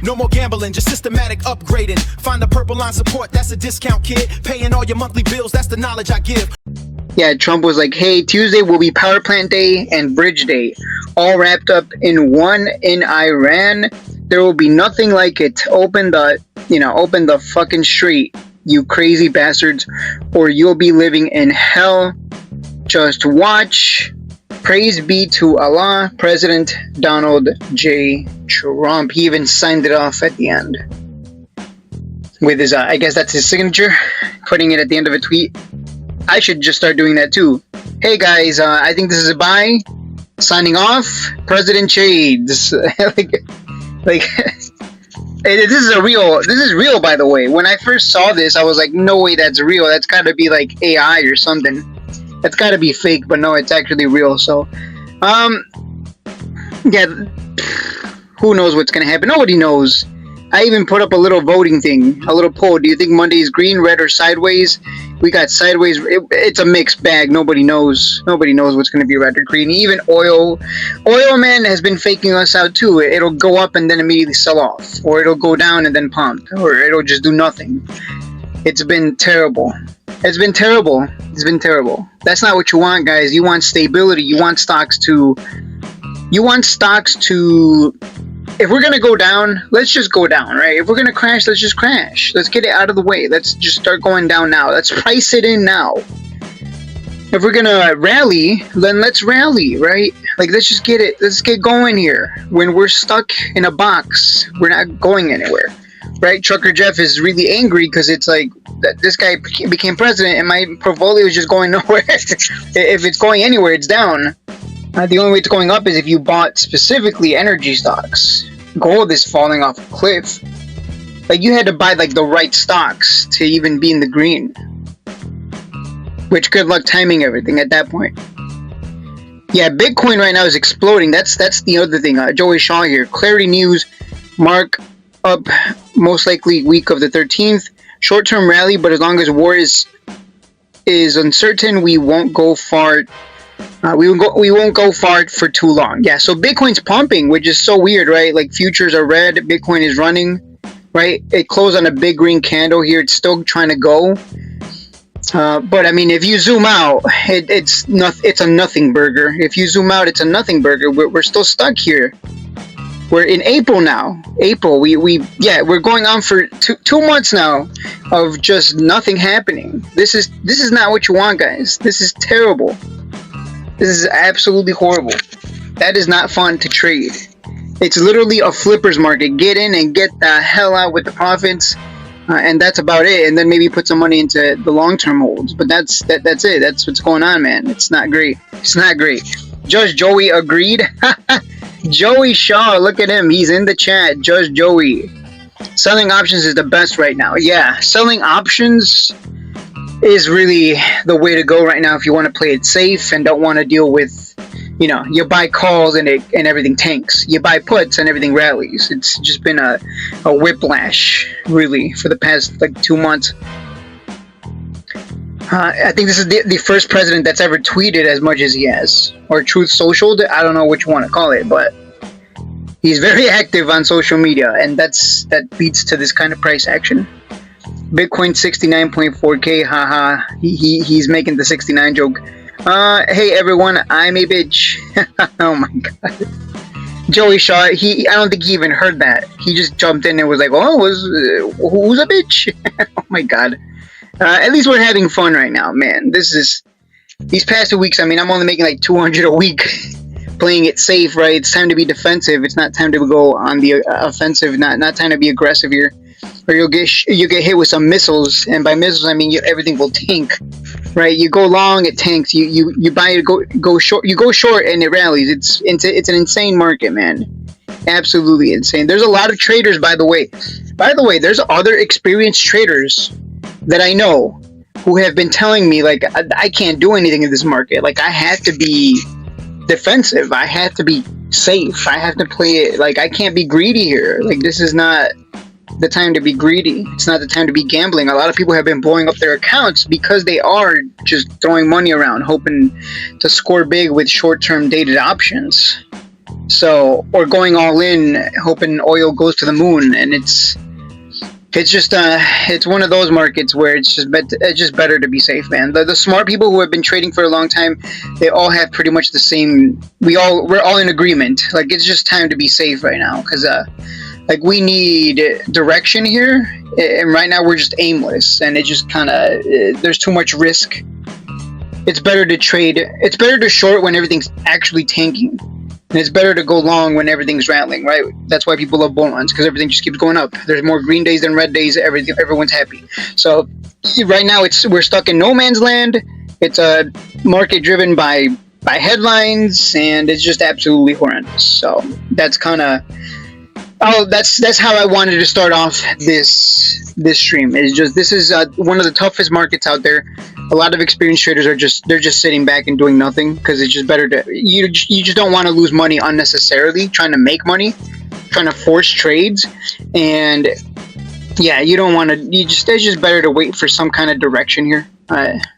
No more gambling, just systematic upgrading. Find the purple line support, that's a discount, kid. Paying all your monthly bills, that's the knowledge I give. Yeah, Trump was like, hey, Tuesday will be power plant day and bridge day, all wrapped up in one in Iran. There will be nothing like it. Open the fucking street, you crazy bastards, or you'll be living in hell. Just watch. Praise be to Allah, President Donald J. Trump. He even signed it off at the end with his, I guess that's his signature, putting it at the end of a tweet. I should just start doing that too. Hey guys, I think this is a bye. Signing off, President Shades. like, this is real, by the way. When I first saw this, I was like, no way, that's real. That's gotta be like AI or something. That's gotta be fake, but no, it's actually real. So, yeah, who knows what's gonna happen? Nobody knows. I even put up a little voting thing, a little poll. Do you think Monday is green, red, or sideways? We got sideways. It's a mixed bag. Nobody knows. Nobody knows what's going to be red or green. Even oil man has been faking us out too. It'll go up and then immediately sell off, or it'll go down and then pump, or it'll just do nothing. It's been terrible. It's been terrible. It's been terrible. That's not what you want, guys. You want stability. You want stocks to. If we're gonna go down, let's just go down, right? If we're gonna crash, let's just crash. Let's get it out of the way. Let's just start going down now. Let's price it in now. If we're gonna rally, then let's rally, right? Like, let's just get it. Let's get going here. When we're stuck in a box, we're not going anywhere, right? Trucker Jeff is really angry because it's like that this guy became president and my portfolio is just going nowhere. If it's going anywhere, it's down. The only way it's going up is if you bought specifically energy stocks. Gold is falling off a cliff. Like, you had to buy like the right stocks to even be in the green. Which, good luck timing everything at that point. Yeah, Bitcoin right now is exploding. That's the other thing. Joey Shaw here. Clarity News, mark up most likely week of the 13th. Short-term rally, but as long as war is uncertain, we won't go far. We won't go far for too long. Yeah, so Bitcoin's pumping, which is so weird, right? Like, futures are red, Bitcoin is running, right? It closed on a big green candle here. It's still trying to go. But I mean, if you zoom out, it's a nothing burger. If you zoom out, it's a nothing burger. We're still stuck here. We're in April now. April. We're going on for two months now of just nothing happening. This is not what you want, guys. This is terrible. This is absolutely horrible. That is not fun to trade. It's literally a flippers market. Get in and get the hell out with the profits, and that's about it. And then maybe put some money into the long-term holds. But that's it. That's what's going on, man. It's not great. It's not great. Judge Joey agreed. Joey Shaw, look at him. He's in the chat. Judge Joey. Selling options is the best right now. Yeah, selling options is really the way to go right now if you want to play it safe and don't want to deal with, you buy calls and everything tanks. You buy puts and everything rallies. It's just been a whiplash, really, for the past 2 months. I think this is the first president that's ever tweeted as much as he has, or Truth Socialed. I don't know which one to call it, but he's very active on social media, and that leads to this kind of price action. Bitcoin 69.4k, haha. He's making the 69 joke. Hey everyone, I'm a bitch. Oh my god. Joey Shaw, I don't think he even heard that. He just jumped in and was like, who's a bitch? Oh my god. At least we're having fun right now, man. These past 2 weeks, I mean, I'm only making 200 a week. Playing it safe, right? It's time to be defensive. It's not time to go on the offensive. Not time to be aggressive here. Or you get hit with some missiles, and by missiles I mean everything will tank, right? You go long, it tanks. You buy it, go short. You go short, and it rallies. It's an insane market, man. Absolutely insane. There's a lot of traders, by the way. There's other experienced traders that I know who have been telling me I can't do anything in this market. I have to be defensive. I have to be safe. I have to play it. I can't be greedy here. This is not the time to be greedy. It's not the time to be gambling. A lot of people have been blowing up their accounts because they are just throwing money around, hoping to score big with short-term dated options. So, or going all in, hoping oil goes to the moon, and it's just it's one of those markets where it's just better to be safe, man. The smart people who have been trading for a long time, they all have pretty much the same. We're all in agreement. Like, it's just time to be safe right now, because like, we need direction here, and right now we're just aimless, and it just kind of there's too much risk. It's better to trade. It's better to short when everything's actually tanking. And it's better to go long when everything's rattling, right? That's why people love bull runs, because everything just keeps going up. There's more green days than red days. Everyone's happy. So right now we're stuck in no man's land. It's a market driven by headlines, and it's just absolutely horrendous. So that's kind of that's how I wanted to start off this stream. Is just, this is one of the toughest markets out there. A lot of experienced traders are just sitting back and doing nothing, because it's just better to you just don't want to lose money unnecessarily trying to make money, trying to force trades, and yeah, you don't want to. It's just better to wait for some kind of direction here,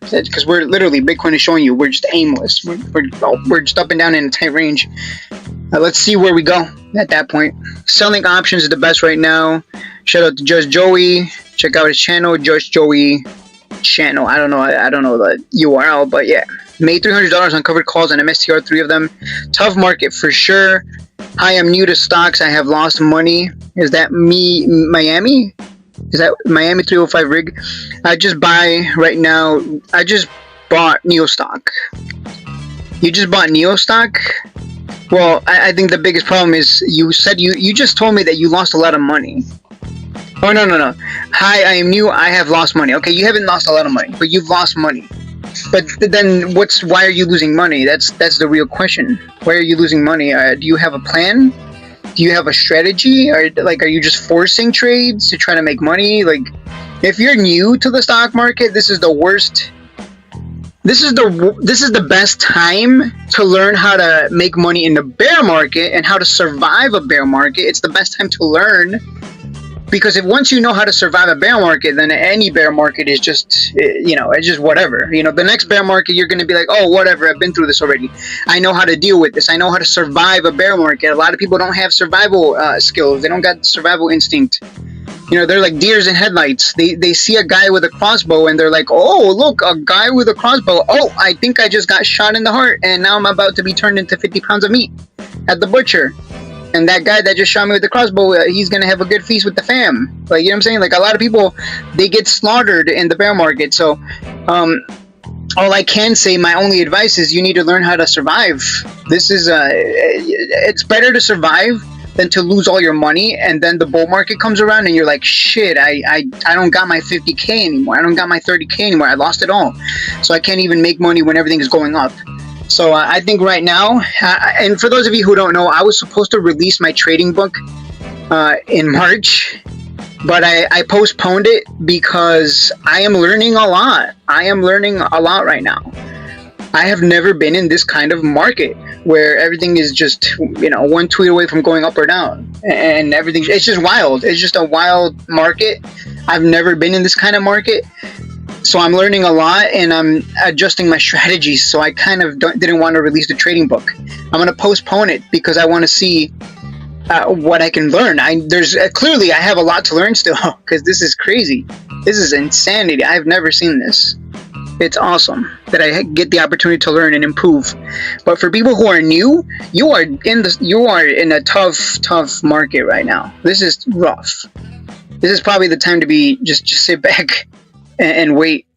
because we're literally, Bitcoin is showing you we're just aimless. We're just up and down in a tight range. Let's see where we go at that point. Selling options is the best right now. Shout out to Just Joey. Check out his channel, Just Joey channel. I don't know the URL, but yeah. Made $300 on covered calls on MSTR, 3 of them. Tough market for sure. Hi, I'm new to stocks. I have lost money. Is that me, Miami? Is that Miami 305 rig? I just buy right now. I just bought Neostock. You just bought Neostock? Well, I think the biggest problem is you said you just told me that you lost a lot of money. Oh, no. Hi, I am new. I have lost money. Okay, you haven't lost a lot of money, but you've lost money. But then why are you losing money? That's the real question. Why are you losing money? Do you have a plan? Do you have a strategy? Or are you just forcing trades to try to make money? Like, if you're new to the stock market, this is the worst. This is the best time to learn how to make money in the bear market and how to survive a bear market. It's the best time to learn, because once you know how to survive a bear market, then any bear market is just, it's just whatever. The next bear market, you're going to be like, oh, whatever, I've been through this already. I know how to deal with this. I know how to survive a bear market. A lot of people don't have survival skills. They don't got survival instinct. They're like deers in headlights. They see a guy with a crossbow, and they're like, oh, look, a guy with a crossbow. Oh, I think I just got shot in the heart, and now I'm about to be turned into 50 pounds of meat at the butcher. And that guy that just shot me with the crossbow, he's going to have a good feast with the fam. Like, you know what I'm saying? Like, a lot of people, they get slaughtered in the bear market. So, all I can say, my only advice is you need to learn how to survive. This is, it's better to survive than to lose all your money, and then the bull market comes around and you're like, shit, I don't got my 50K anymore. I don't got my 30K anymore. I lost it all. So I can't even make money when everything is going up. So I think right now, and for those of you who don't know, I was supposed to release my trading book in March, but I postponed it because I am learning a lot. I am learning a lot right now. I have never been in this kind of market where everything is just, one tweet away from going up or down, and everything, it's just wild. It's just a wild market. I've never been in this kind of market. So I'm learning a lot, and I'm adjusting my strategies. So I kind of didn't want to release the trading book. I'm going to postpone it because I want to see what I can learn. Clearly I have a lot to learn still, because this is crazy. This is insanity. I've never seen this. It's awesome that I get the opportunity to learn and improve. But for people who are new, you are in a tough market right now. This is rough. This is probably the time to be just sit back and wait